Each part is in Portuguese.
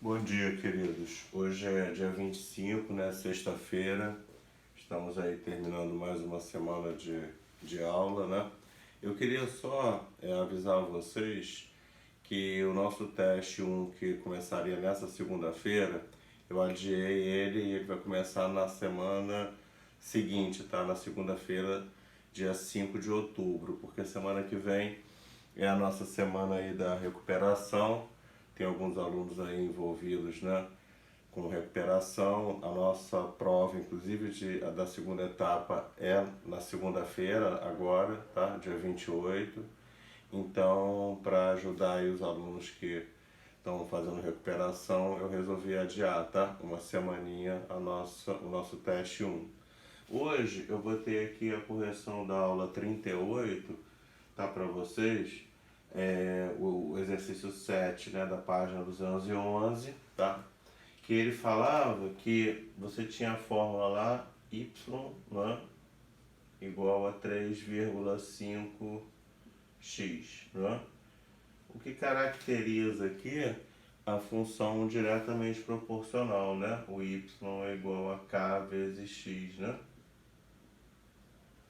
Bom dia, queridos. Hoje é dia 25, né? Sexta-feira. Estamos aí terminando mais uma semana de aula, né? Eu queria só avisar vocês que o nosso teste 1, que começaria nessa segunda-feira, eu adiei ele e ele vai começar na semana seguinte, tá? Na segunda-feira, dia 5 de outubro, porque semana que vem é a nossa semana aí da recuperação. Tem alguns alunos aí envolvidos, né, com recuperação. A nossa prova, inclusive, da segunda etapa é na segunda-feira, agora, tá? Dia 28. Então, para ajudar aí os alunos que estão fazendo recuperação, eu resolvi adiar, tá? Uma semaninha o nosso teste 1. Hoje eu botei aqui a correção da aula 38, tá, para vocês. O exercício 7, né, da página 211, tá? Que ele falava que você tinha a fórmula lá, y, né, igual a 3,5x, né? O que caracteriza aqui a função diretamente proporcional, né? O y é igual a k vezes x, né?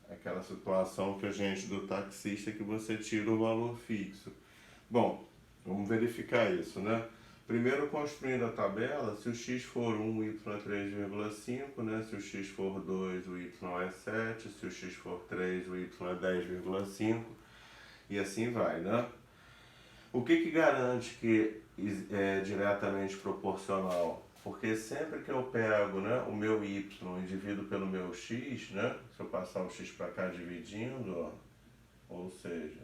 Aquela situação que a gente do taxista que você tira o valor fixo. Bom, vamos verificar isso, né? Primeiro, construindo a tabela, se o x for 1, o y é 3,5, né? Se o x for 2, o y é 7, se o x for 3, o y é 10,5 e assim vai, né? O que garante que é diretamente proporcional? Porque sempre que eu pego, né, o meu y e divido pelo meu x, né, se eu passar o x para cá dividindo, ó, ou seja,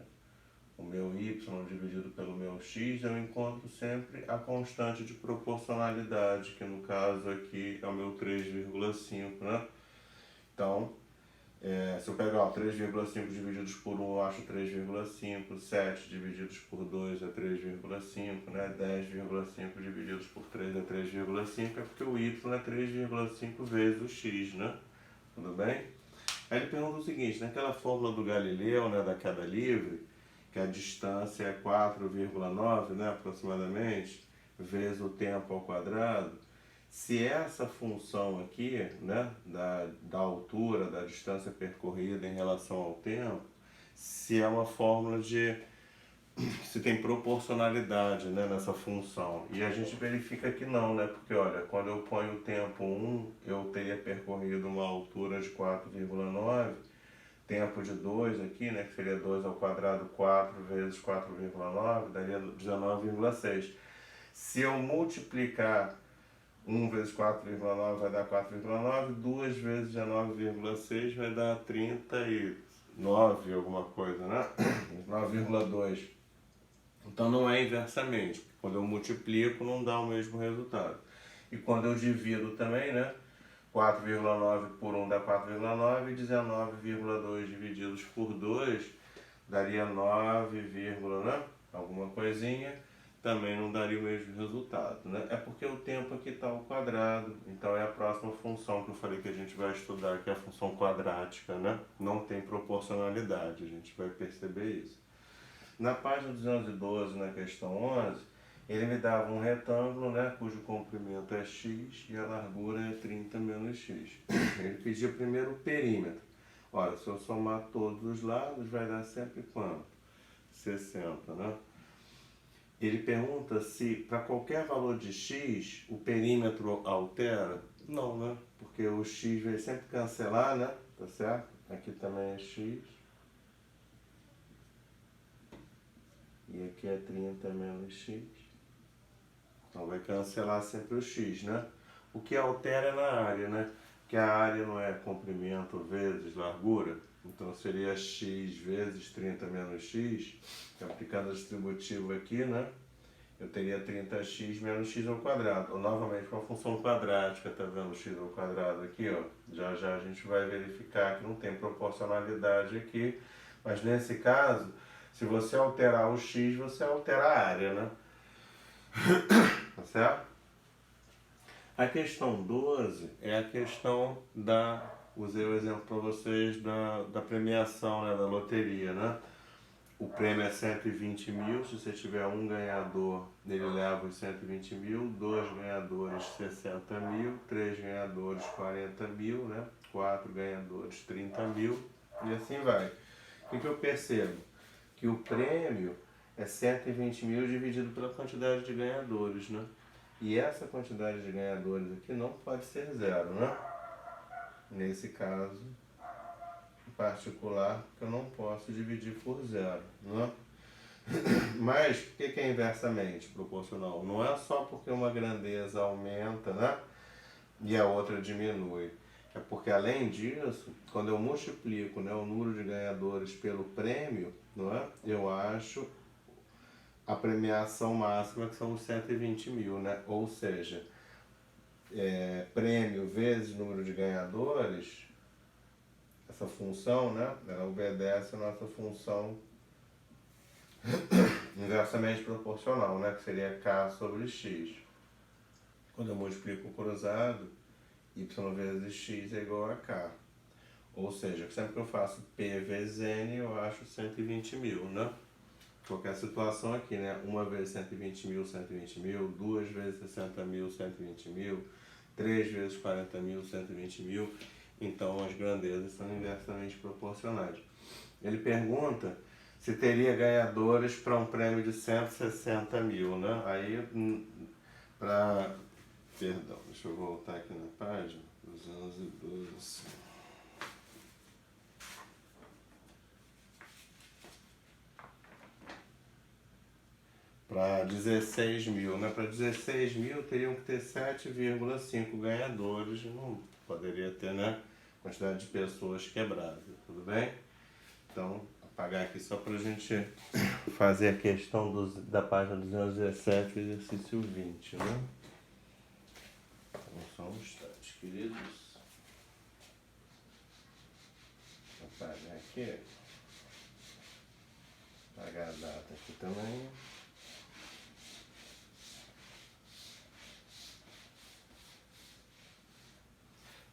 o meu y dividido pelo meu x, eu encontro sempre a constante de proporcionalidade, que no caso aqui é o meu 3,5, né? Então, se eu pegar 3,5 divididos por 1, eu acho 3,5, 7 divididos por 2 é 3,5, né? 10,5 divididos por 3 é 3,5, é porque o y é 3,5 vezes o x, né? Tudo bem? Aí ele pergunta o seguinte, naquela fórmula do Galileu, né, da queda livre, que a distância é 4,9, né, aproximadamente, vezes o tempo ao quadrado, se essa função aqui, né, da altura, da distância percorrida em relação ao tempo, se é uma fórmula se tem proporcionalidade, né, nessa função. E a gente verifica que não, né, porque olha, quando eu ponho o tempo 1, eu teria percorrido uma altura de 4,9, tempo de 2 aqui, né, que seria 2 ao quadrado, 4 vezes 4,9, daria 19,6. Se eu multiplicar 1 vezes 4,9 vai dar 4,9, 2 vezes 19,6 vai dar 39, alguma coisa, né? 9,2. Então não é inversamente, porque quando eu multiplico não dá o mesmo resultado. E quando eu divido também, né? 4,9 por 1 dá 4,9 e 19,2 divididos por 2 daria 9, né? Alguma coisinha, também não daria o mesmo resultado, né? É porque o tempo aqui está ao quadrado, então é a próxima função que eu falei que a gente vai estudar, que é a função quadrática, né? Não tem proporcionalidade, a gente vai perceber isso. Na página 212, na questão 11, ele me dava um retângulo, né, cujo comprimento é x e a largura é 30 menos x. Ele pedia primeiro o perímetro. Olha, se eu somar todos os lados, vai dar sempre quanto? 60, né? Ele pergunta se para qualquer valor de x, o perímetro altera. Não, né? Porque o x vai sempre cancelar, né? Tá certo? Aqui também é x. E aqui é 30 menos x. Então vai cancelar sempre o x, né? O que altera é na área, né? Que a área não é comprimento vezes largura. Então seria x vezes 30 menos x. Aplicando a distributiva aqui, né? Eu teria 30x menos x ao quadrado. Ou novamente uma função quadrática, tá vendo? X ao quadrado aqui, ó. Já já a gente vai verificar que não tem proporcionalidade aqui. Mas nesse caso, se você alterar o x, você altera a área, né? Tá certo? A questão 12 é a questão usei o exemplo para vocês da premiação, né, da loteria, né? o prêmio é 120 mil, se você tiver um ganhador, ele leva os 120 mil, dois ganhadores 60 mil, três ganhadores 40 mil, né? Quatro ganhadores 30 mil, e assim vai. O que eu percebo? Que o prêmio é 120 mil dividido pela quantidade de ganhadores, né? E essa quantidade de ganhadores aqui não pode ser zero, né? Nesse caso particular, que eu não posso dividir por zero, né? Mas por que é inversamente proporcional? Não é só porque uma grandeza aumenta, né? E a outra diminui. É porque, além disso, quando eu multiplico, né, o número de ganhadores pelo prêmio, não é? Eu acho a premiação máxima, que são os 120 mil, né? Ou seja, prêmio vezes número de ganhadores, essa função, né, ela obedece a nossa função inversamente proporcional, né, que seria K sobre X. Quando eu multiplico o cruzado, y vezes x é igual a k. Ou seja, sempre que eu faço p vezes n, eu acho 120 mil, né? Qualquer situação aqui, né? Uma vezes 120 mil, duas vezes 60 mil, 120 mil, três vezes 40 mil, 120 mil. Então, as grandezas são inversamente proporcionais. Ele pergunta se teria ganhadores para um prêmio de 160 mil, né? Aí, para... Perdão, deixa eu voltar aqui na página. 212. Para 16 mil, né? Para 16 mil teriam que ter 7,5 ganhadores. Não poderia ter, né? Quantidade de pessoas quebradas, tudo bem? Então, apagar aqui só para a gente fazer a questão da página 217, exercício 20, né? Então, só um instante, queridos. Vou apagar aqui. Apagar a data aqui também.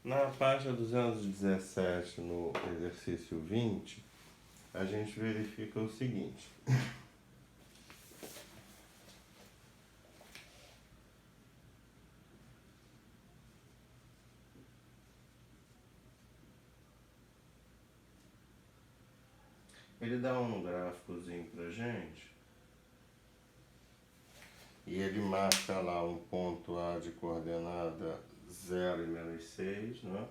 Na página 217, no exercício 20, a gente verifica o seguinte. Ele dá um gráficozinho pra gente e ele marca lá um ponto A de coordenada 0 e menos 6, né?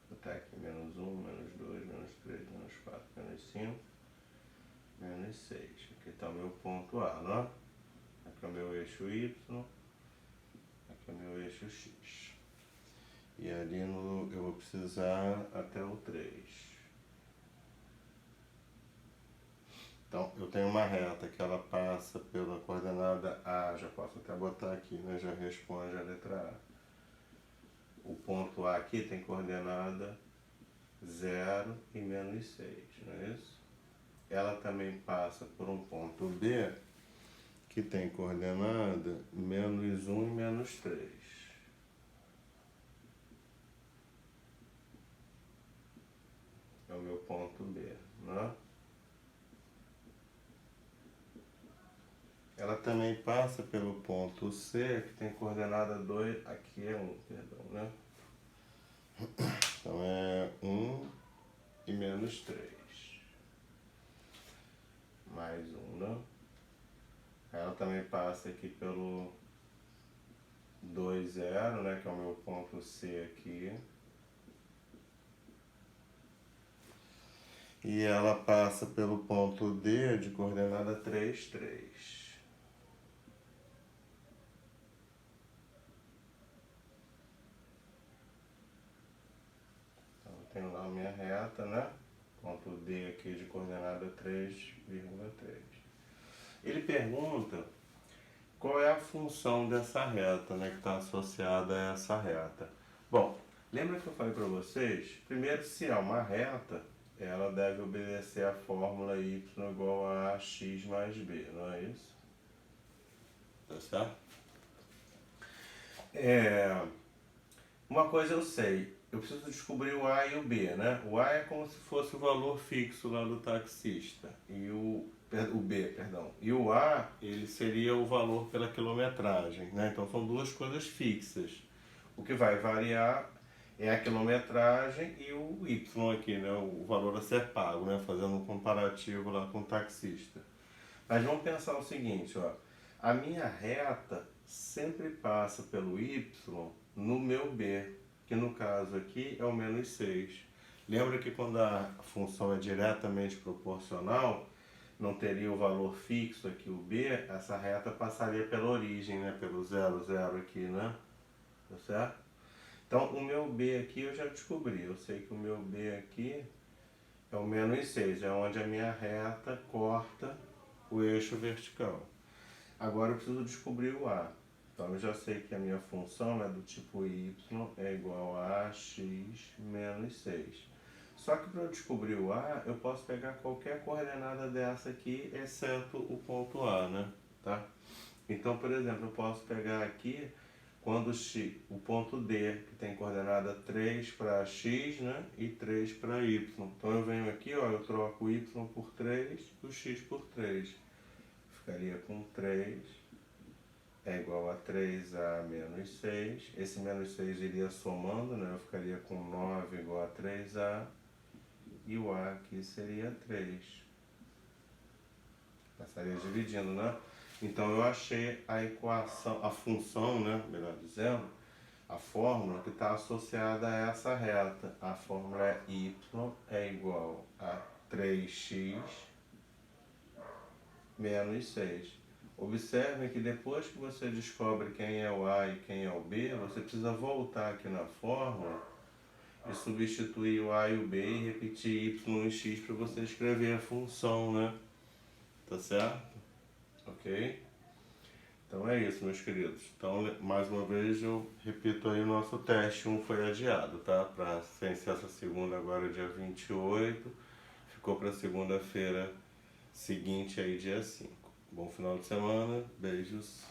Vou botar aqui menos 1, menos 2, menos 3, menos 4, menos 5, menos 6. Aqui está o meu ponto A, né? Aqui é o meu eixo Y, aqui é o meu eixo X. E ali eu vou precisar até o 3. Então, eu tenho uma reta que ela passa pela coordenada A, já posso até botar aqui, né? Já responde a letra A. O ponto A aqui tem coordenada 0 e menos 6, não é isso? Ela também passa por um ponto B, que tem coordenada menos 1 e menos 3. É o meu ponto B, né? Ela também passa pelo ponto C, que tem coordenada 2, aqui é 1, perdão, né? Então é 1 e menos 3. Mais 1, né? Ela também passa aqui pelo 2, 0, né? Que é o meu ponto C aqui. E ela passa pelo ponto D de coordenada 3, 3. Tenho lá a minha reta, né? Ponto D aqui de coordenada 3,3. Ele pergunta qual é a função dessa reta, né? Que está associada a essa reta. Bom, lembra que eu falei para vocês? Primeiro, se é uma reta, ela deve obedecer a fórmula y igual a x mais b, não é isso? Tá certo? Uma coisa eu sei, eu preciso descobrir o A e o B, né? O A é como se fosse o valor fixo lá do taxista, e o B, perdão. E o A, ele seria o valor pela quilometragem, né? Então são duas coisas fixas. O que vai variar é a quilometragem e o Y aqui, né? O valor a ser pago, né? Fazendo um comparativo lá com o taxista. Mas vamos pensar o seguinte, ó. A minha reta sempre passa pelo Y no meu B, que no caso aqui é o menos 6. Lembra que quando a função é diretamente proporcional, não teria o valor fixo aqui, o B, essa reta passaria pela origem, né? Pelo 0, 0 aqui, né? Tá certo? Então, o meu B aqui eu já descobri. Eu sei que o meu B aqui é o menos 6, é onde a minha reta corta o eixo vertical. Agora eu preciso descobrir o A. Então eu já sei que a minha função é do tipo y é igual a x menos 6. Só que para eu descobrir o A, eu posso pegar qualquer coordenada dessa aqui, exceto o ponto A, né? Tá? Então, por exemplo, eu posso pegar aqui quando o ponto D, que tem coordenada 3 para x, né? E 3 para y. Então eu venho aqui, ó, eu troco o y por 3 e o x por 3. Ficaria com 3 é igual a 3A menos 6. Esse menos 6 iria somando, né? Eu ficaria com 9 igual a 3A. E o A aqui seria 3. Passaria dividindo, né? Então eu achei a equação, a função, né? Melhor dizendo, a fórmula que está associada a essa reta. A fórmula é y é igual a 3x menos 6. Observe que depois que você descobre quem é o A e quem é o B, você precisa voltar aqui na fórmula e substituir o A e o B e repetir y e x para você escrever a função, né? Tá certo? Ok? Então é isso, meus queridos. Então, mais uma vez, eu repito aí o nosso teste. Um foi adiado, tá? Para ser essa segunda agora, dia 28. Ficou para segunda-feira seguinte aí, dia 5. Bom final de semana. Beijos.